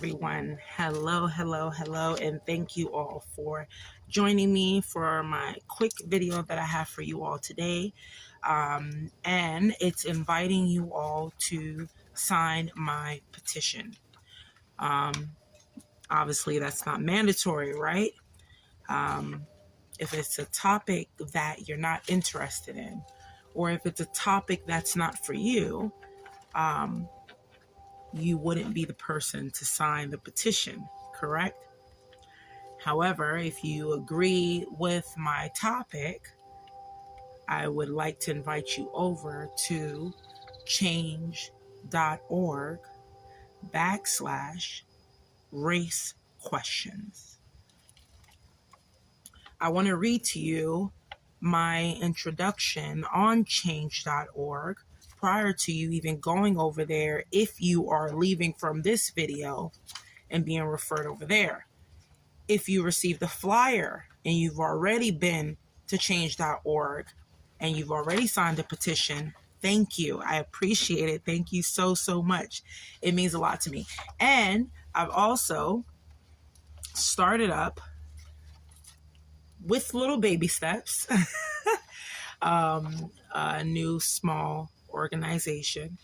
everyone. Hello, and thank you all for joining me for my quick video that I have for you all today. And it's inviting you all to sign my petition. Obviously, that's not mandatory, right? If it's a topic that you're not interested in, or if it's a topic that's not for you, you wouldn't be the person to sign the petition, correct? However, if you agree with my topic, I would like to invite you over to change.org/race questions. I want to read to you my introduction on change.org prior to you even going over there, if you are leaving from this video and being referred over there. If you received the flyer and you've already been to change.org and you've already signed a petition, thank you. I appreciate it. Thank you so much. It means a lot to me. And I've also started up with little baby steps a new small organization.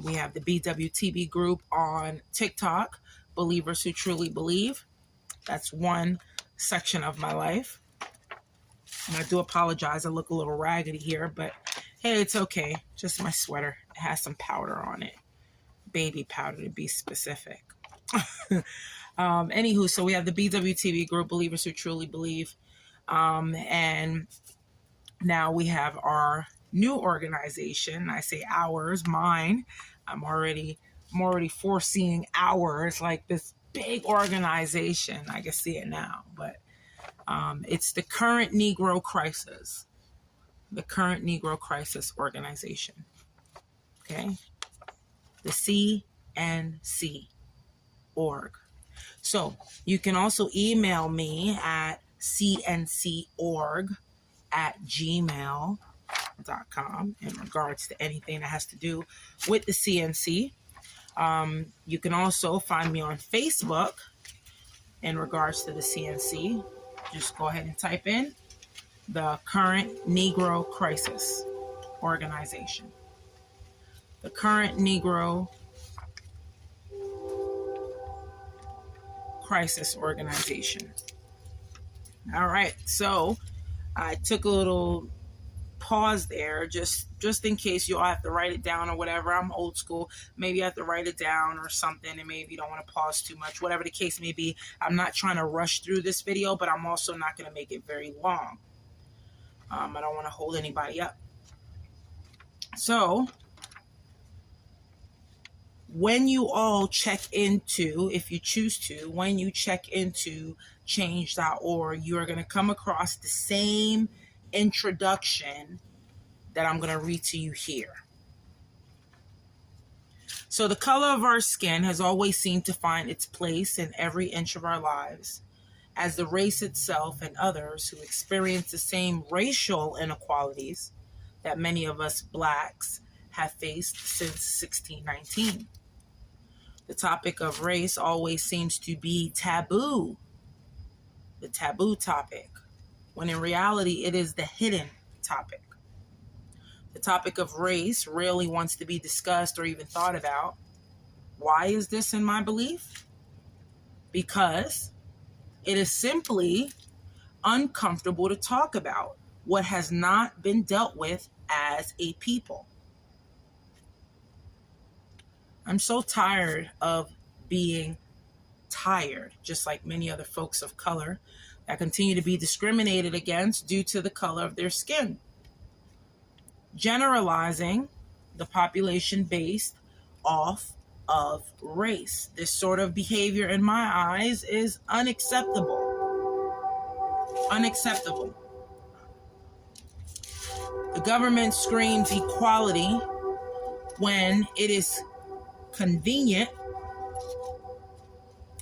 We have the BWTB group on TikTok, Believers Who Truly Believe. That's one section of my life. And I do apologize. I look a little raggedy here, but hey, it's okay. Just my sweater. It has some powder on it. Baby powder to be specific. Anywho, so we have the BWTB group, Believers Who Truly Believe. And now we have our new organization. I say ours, mine. I'm already foreseeing ours, like this big organization. I can see it now, but it's the Current Negro Crisis. The Current Negro Crisis Organization. Okay? The CNC org. So you can also email me at cncorg@gmail.com in regards to anything that has to do with the CNC. You can also find me on Facebook in regards to the CNC. Just go ahead and type in the Current Negro Crisis Organization. The Current Negro Crisis Organization. All right, so I took a little pause there just in case you all have to write it down or whatever. I'm old school. Maybe you have to write it down or something, and maybe you don't want to pause too much. Whatever the case may be, I'm not trying to rush through this video, but I'm also not going to make it very long. I don't want to hold anybody up. So when you all check into, if you choose to, when you check into change.org, you are going to come across the same introduction that I'm going to read to you here. So the color of our skin has always seemed to find its place in every inch of our lives, as the race itself and others who experience the same racial inequalities that many of us blacks have faced since 1619. The topic of race always seems to be taboo, the taboo topic, when in reality it is the hidden topic. The topic of race rarely wants to be discussed or even thought about. Why is this in my belief? Because it is simply uncomfortable to talk about what has not been dealt with as a people. I'm so tired of being tired, just like many other folks of color that continue to be discriminated against due to the color of their skin. Generalizing the population based off of race. This sort of behavior, in my eyes, is unacceptable. Unacceptable. The government screams equality when it is convenient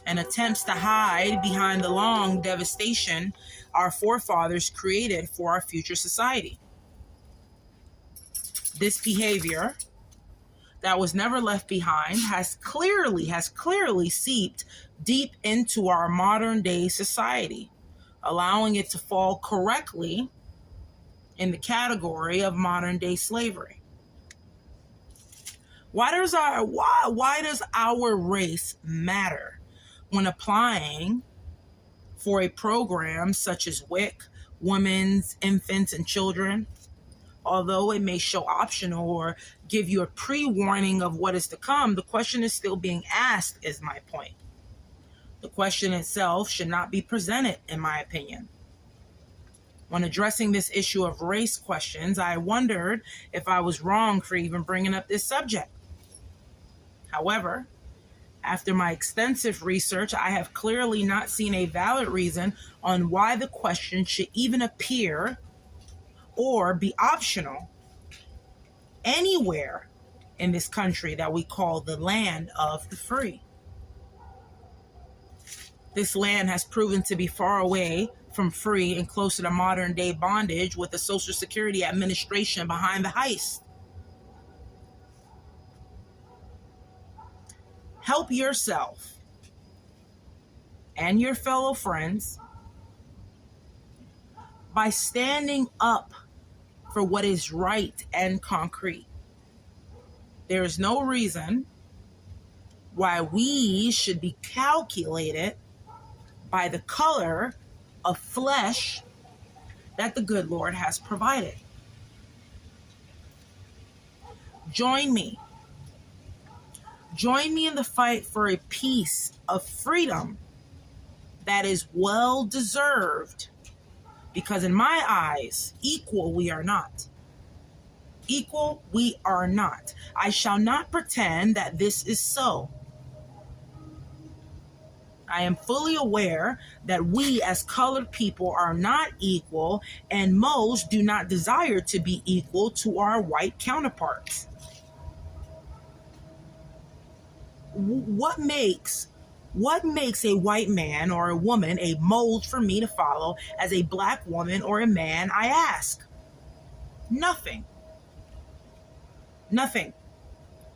and attempts to hide behind the long devastation our forefathers created for our future society. This behavior that was never left behind has clearly seeped deep into our modern day society, allowing it to fall correctly in the category of modern day slavery. Why does our race matter when applying for a program such as WIC, Women's, Infants, and Children? Although it may show optional or give you a pre-warning of what is to come, the question is still being asked, is my point. The question itself should not be presented, in my opinion. When addressing this issue of race questions, I wondered if I was wrong for even bringing up this subject. However, after my extensive research, I have clearly not seen a valid reason on why the question should even appear or be optional anywhere in this country that we call the land of the free. This land has proven to be far away from free and closer to modern day bondage, with the Social Security Administration behind the heist. Help yourself and your fellow friends by standing up for what is right and concrete. There is no reason why we should be calculated by the color of flesh that the good Lord has provided. Join me. Join me in the fight for a piece of freedom that is well deserved. Because in my eyes, equal we are not. Equal we are not. I shall not pretend that this is so. I am fully aware that we as colored people are not equal, and most do not desire to be equal to our white counterparts. What makes a white man or a woman a mold for me to follow as a black woman or a man, I ask? Nothing. Nothing.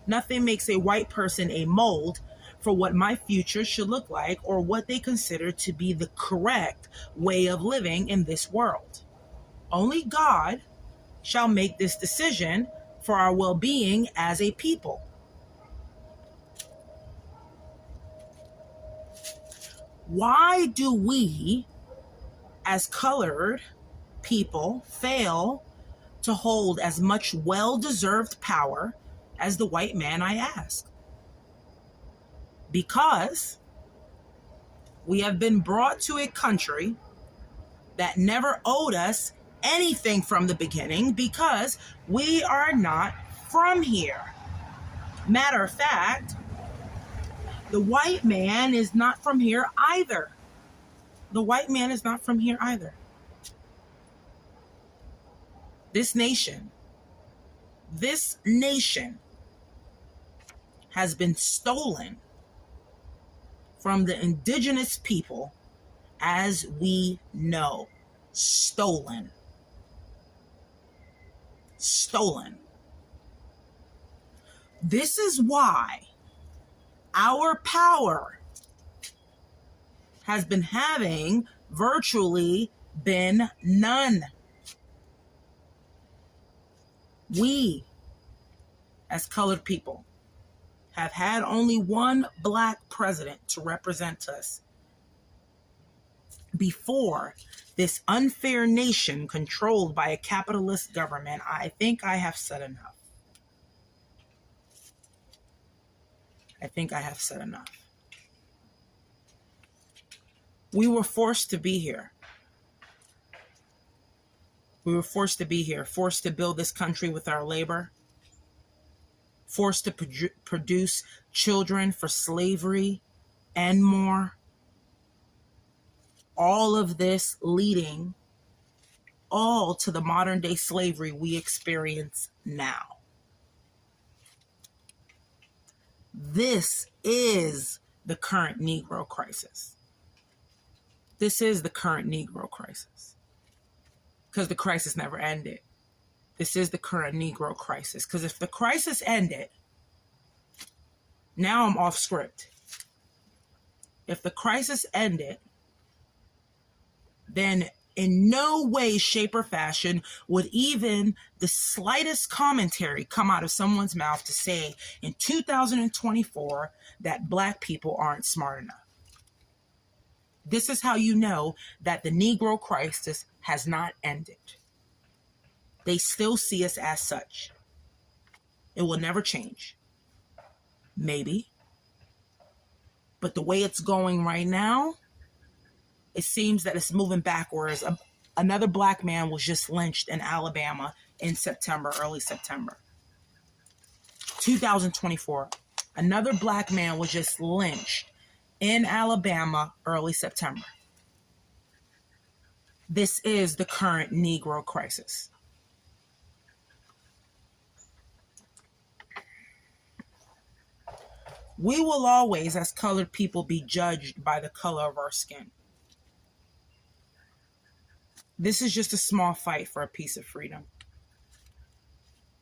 Nothing makes a white person a mold for what my future should look like or what they consider to be the correct way of living in this world. Only God shall make this decision for our well-being as a people. Why do we, as colored people, fail to hold as much well-deserved power as the white man, I ask? Because we have been brought to a country that never owed us anything from the beginning, because we are not from here. Matter of fact, the white man is not from here either. The white man is not from here either. This nation has been stolen from the indigenous people as we know. Stolen. This is why our power has been having virtually been none. We, as colored people, have had only one black president to represent us before this unfair nation controlled by a capitalist government. I think I have said enough. We were forced to be here. Forced to build this country with our labor, forced to produce children for slavery and more. All of this leading all to the modern day slavery we experience now. This is the current Negro crisis. Because the crisis never ended. This is the current Negro crisis. Because if the crisis ended, Now I'm off script. If the crisis ended, then in no way, shape, or fashion would even the slightest commentary come out of someone's mouth to say in 2024 that Black people aren't smart enough. This is how you know that the Negro crisis has not ended. They still see us as such. It will never change. Maybe. But the way it's going right now, it seems that it's moving backwards. Another Black man was just lynched in Alabama in September, early September. 2024, another Black man was just lynched in Alabama, early September. This is the current Negro crisis. We will always, as colored people, be judged by the color of our skin. This is just a small fight for a piece of freedom.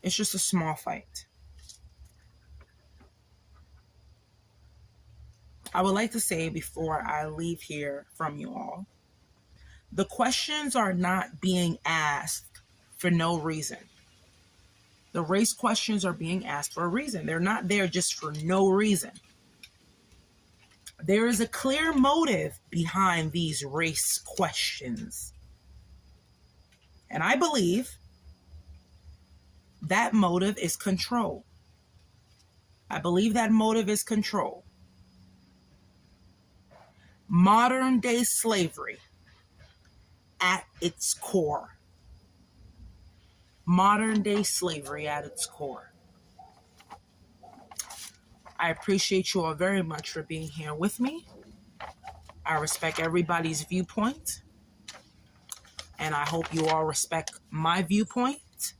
It's just a small fight. I would like to say before I leave here from you all, the questions are not being asked for no reason. The race questions are being asked for a reason. They're not there just for no reason. There is a clear motive behind these race questions. And I believe that motive is control. I believe that motive is control. Modern day slavery at its core. Modern day slavery at its core. I appreciate you all very much for being here with me. I respect everybody's viewpoint. And I hope you all respect my viewpoint.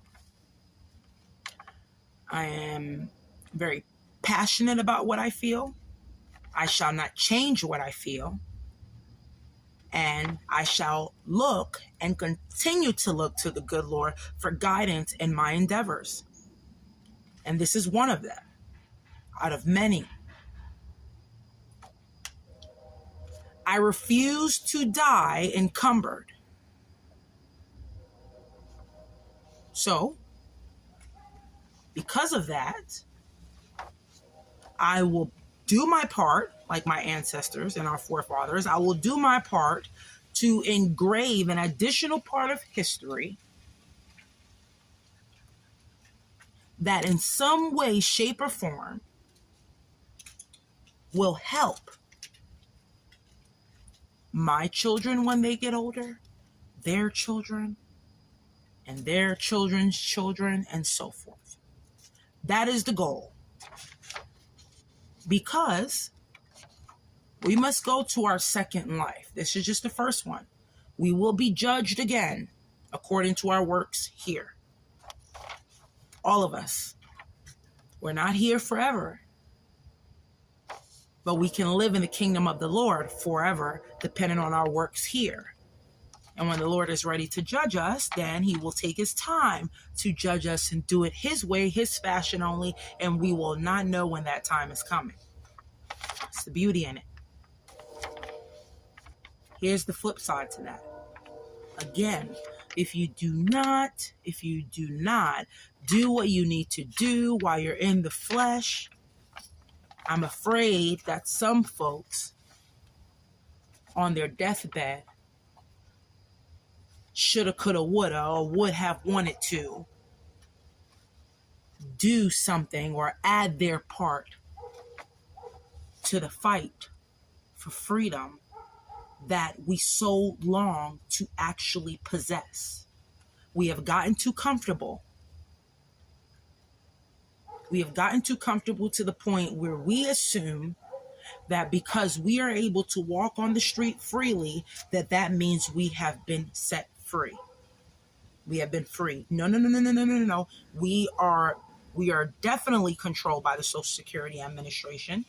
I am very passionate about what I feel. I shall not change what I feel. And I shall look and continue to look to the good Lord for guidance in my endeavors. And this is one of them, out of many. I refuse to die encumbered. So, because of that, I will do my part, like my ancestors and our forefathers. I will do my part to engrave an additional part of history that in some way, shape, or form will help my children when they get older, their children, and their children's children, and so forth. That is the goal. Because we must go to our second life. This is just the first one. We will be judged again according to our works here. All of us. We're not here forever. But we can live in the kingdom of the Lord forever, depending on our works here. And when the Lord is ready to judge us, then he will take his time to judge us and do it his way, his fashion only, and we will not know when that time is coming. It's the beauty in it. Here's the flip side to that. Again, if you do not do what you need to do while you're in the flesh, I'm afraid that some folks on their deathbed shoulda, coulda, woulda, or would have wanted to do something or add their part to the fight for freedom that we so long to actually possess. We have gotten too comfortable. We have gotten too comfortable to the point where we assume that because we are able to walk on the street freely, that means we have been set free. We have been free. No. We are definitely controlled by the Social Security Administration.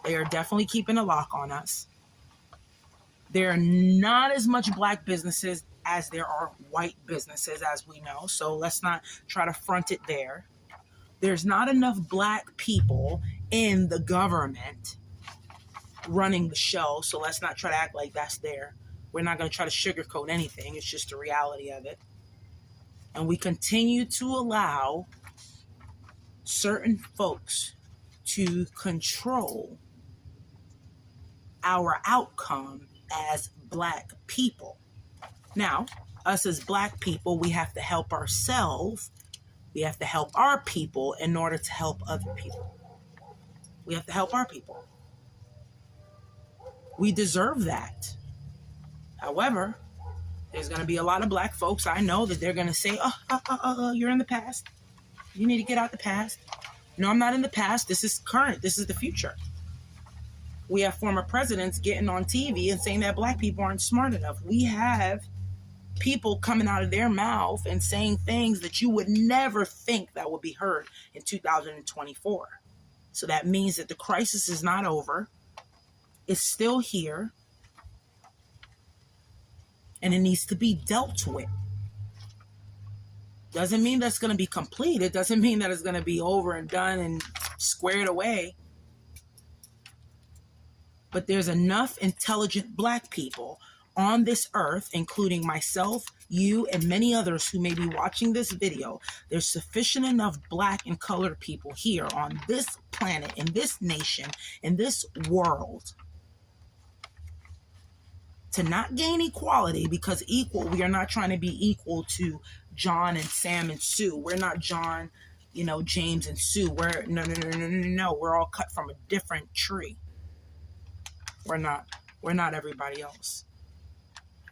They are definitely keeping a lock on us. There are not as much black businesses as there are white businesses, as we know. So let's not try to front it there. There's not enough black people in the government running the show. So let's not try to act like that's there. We're not going to try to sugarcoat anything. It's just the reality of it. And we continue to allow certain folks to control our outcome as Black people. Now, us as Black people, we have to help ourselves. We have to help our people in order to help other people. We have to help our people. We deserve that. However, there's going to be a lot of Black folks I know that they're going to say, you're in the past. You need to get out the past. No, I'm not in the past. This is current. This is the future. We have former presidents getting on TV and saying that Black people aren't smart enough. We have people coming out of their mouth and saying things that you would never think that would be heard in 2024. So that means that the crisis is not over. It's still here. And it needs to be dealt with. Doesn't mean that's going to be complete. It doesn't mean that it's going to be over and done and squared away. But there's enough intelligent Black people on this earth, including myself, you, and many others who may be watching this video. There's sufficient enough Black and colored people here on this planet, in this nation, in this world, to not gain equality, because equal, we are not trying to be equal to John and Sam and Sue. We're not John, James and Sue. No. We're all cut from a different tree. We're not everybody else.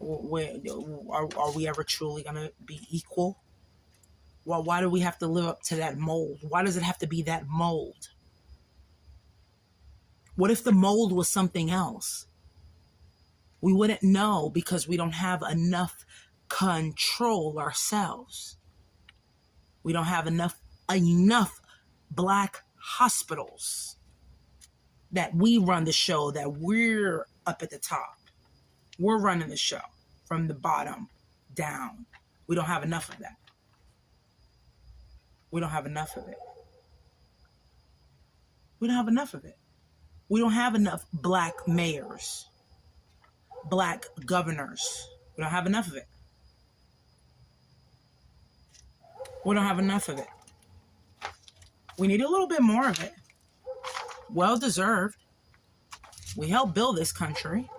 Are we ever truly going to be equal? Well, why do we have to live up to that mold? Why does it have to be that mold? What if the mold was something else? We wouldn't know because we don't have enough control ourselves. We don't have enough Black hospitals that we run the show, that we're up at the top. We're running the show from the bottom down. We don't have enough of that. We don't have enough of it. We don't have enough of it. We don't have enough Black mayors, Black governors. We don't have enough of it. We don't have enough of it. We need a little bit more of it. Well deserved. We helped build this country.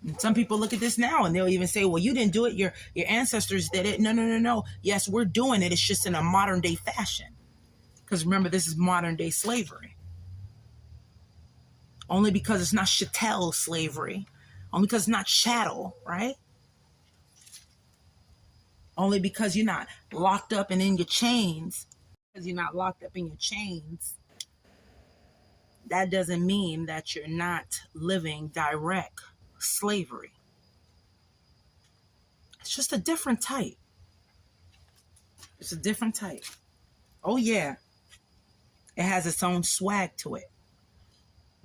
And some people look at this now and they'll even say, well, you didn't do it. Your ancestors did it. No. Yes, we're doing it. It's just in a modern day fashion. Because remember, this is modern day slavery. Only because it's not chattel slavery. Only because it's not chattel, right? Only because you're not locked up and in your chains. Because you're not locked up in your chains. That doesn't mean that you're not living direct slavery. It's just a different type. It's a different type. Oh yeah. It has its own swag to it.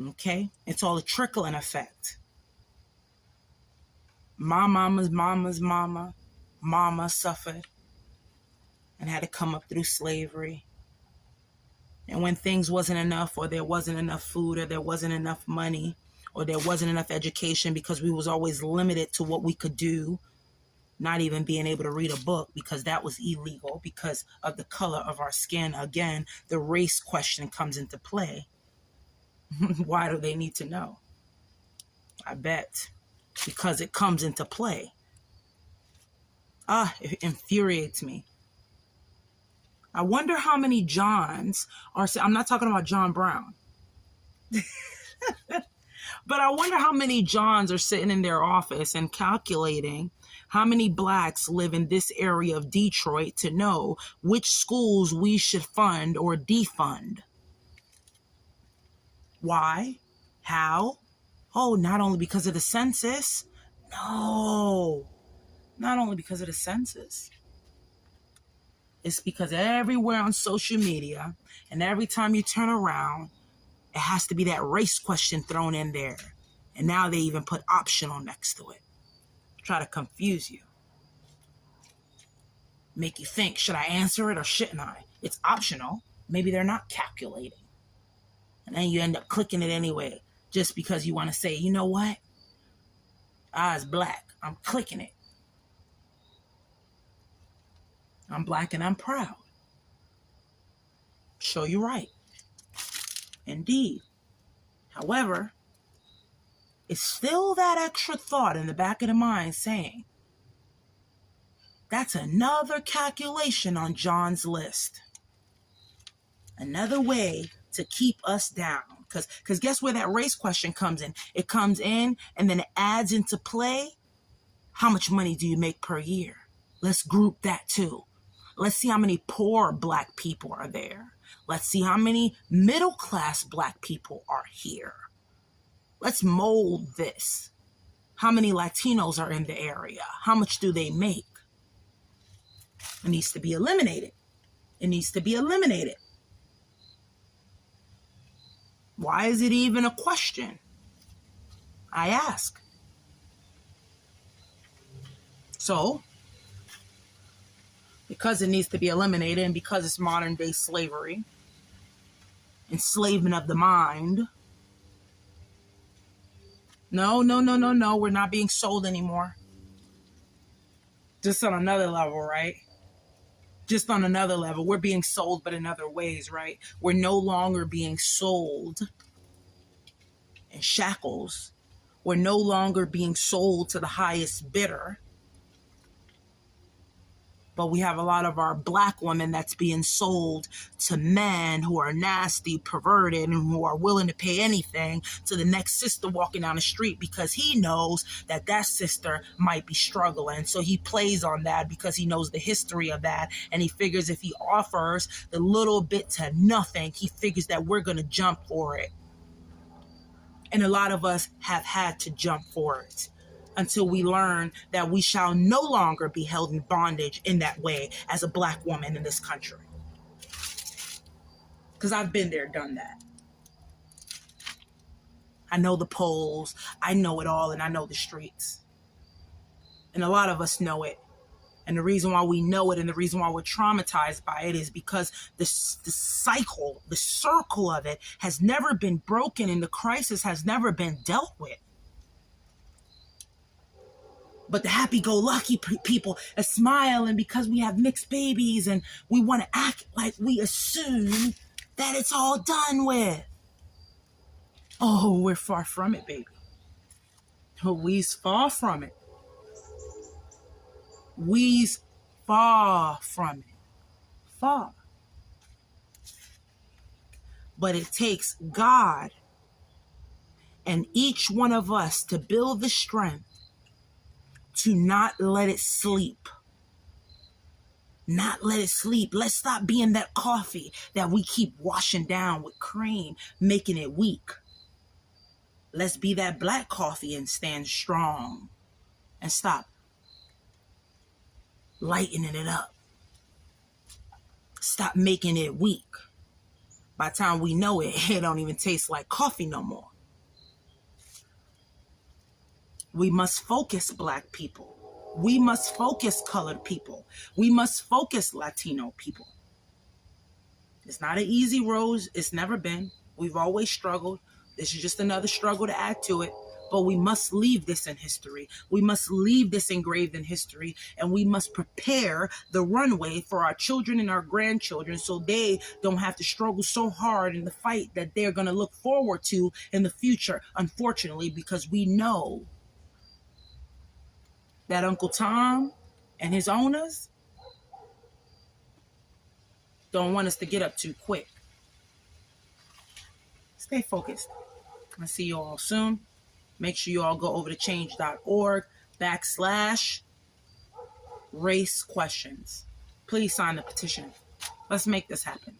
Okay? It's all a trickling effect. My mama's mama suffered and had to come up through slavery. And when things wasn't enough, or there wasn't enough food, or there wasn't enough money, or there wasn't enough education, because we was always limited to what we could do, not even being able to read a book because that was illegal because of the color of our skin. Again, the race question comes into play. Why do they need to know? I bet because it comes into play. It infuriates me. I wonder how many Johns are, I'm not talking about John Brown, but I wonder how many Johns are sitting in their office and calculating how many Blacks live in this area of Detroit to know which schools we should fund or defund. Why? How? Oh, not only because of the census. No, not only because of the census. It's because everywhere on social media and every time you turn around, it has to be that race question thrown in there. And now they even put optional next to it. Try to confuse you. Make you think, should I answer it or shouldn't I? It's optional. Maybe they're not calculating. And then you end up clicking it anyway, just because you want to say, you know what? I is black. I'm clicking it. I'm black and I'm proud. Show you right. Indeed. However, it's still that extra thought in the back of the mind saying, that's another calculation on John's list. Another way to keep us down. Because guess where that race question comes in? It comes in and then it adds into play. How much money do you make per year? Let's group that too. Let's see how many poor black people are there. Let's see how many middle-class black people are here. Let's mold this. How many Latinos are in the area? How much do they make? It needs to be eliminated. It needs to be eliminated. Why is it even a question? I ask. So, because it needs to be eliminated and because it's modern day slavery, enslavement of the mind. No, we're not being sold anymore. Just on another level, right? Just on another level. We're being sold, but in other ways, right? We're no longer being sold in shackles. We're no longer being sold to the highest bidder. But we have a lot of our black women that's being sold to men who are nasty, perverted, and who are willing to pay anything to the next sister walking down the street because he knows that that sister might be struggling. So he plays on that because he knows the history of that. And he figures if he offers the little bit to nothing, he figures that we're going to jump for it. And a lot of us have had to jump for it. Until we learn that we shall no longer be held in bondage in that way as a black woman in this country. Because I've been there, done that. I know the polls, I know it all, and I know the streets. And a lot of us know it. And the reason why we know it and the reason why we're traumatized by it is because the cycle, the circle of it has never been broken and the crisis has never been dealt with. But the happy-go-lucky people are smiling because we have mixed babies and we want to act like we assume that it's all done with. Oh, we're far from it, baby. We's far from it. We's far from it. Far. But it takes God and each one of us to build the strength to not let it sleep. Not let it sleep. Let's stop being that coffee that we keep washing down with cream, making it weak. Let's be that black coffee and stand strong and stop lightening it up. Stop making it weak. By the time we know it, it don't even taste like coffee no more. We must focus black people. We must focus colored people. We must focus Latino people. It's not an easy road. It's never been. We've always struggled. This is just another struggle to add to it. But we must leave this in history. We must leave this engraved in history. And we must prepare the runway for our children and our grandchildren so they don't have to struggle so hard in the fight that they're going to look forward to in the future, unfortunately, because we know that Uncle Tom and his owners don't want us to get up too quick. Stay focused. I'll see you all soon. Make sure you all go over to change.org/race questions. Please sign the petition. Let's make this happen.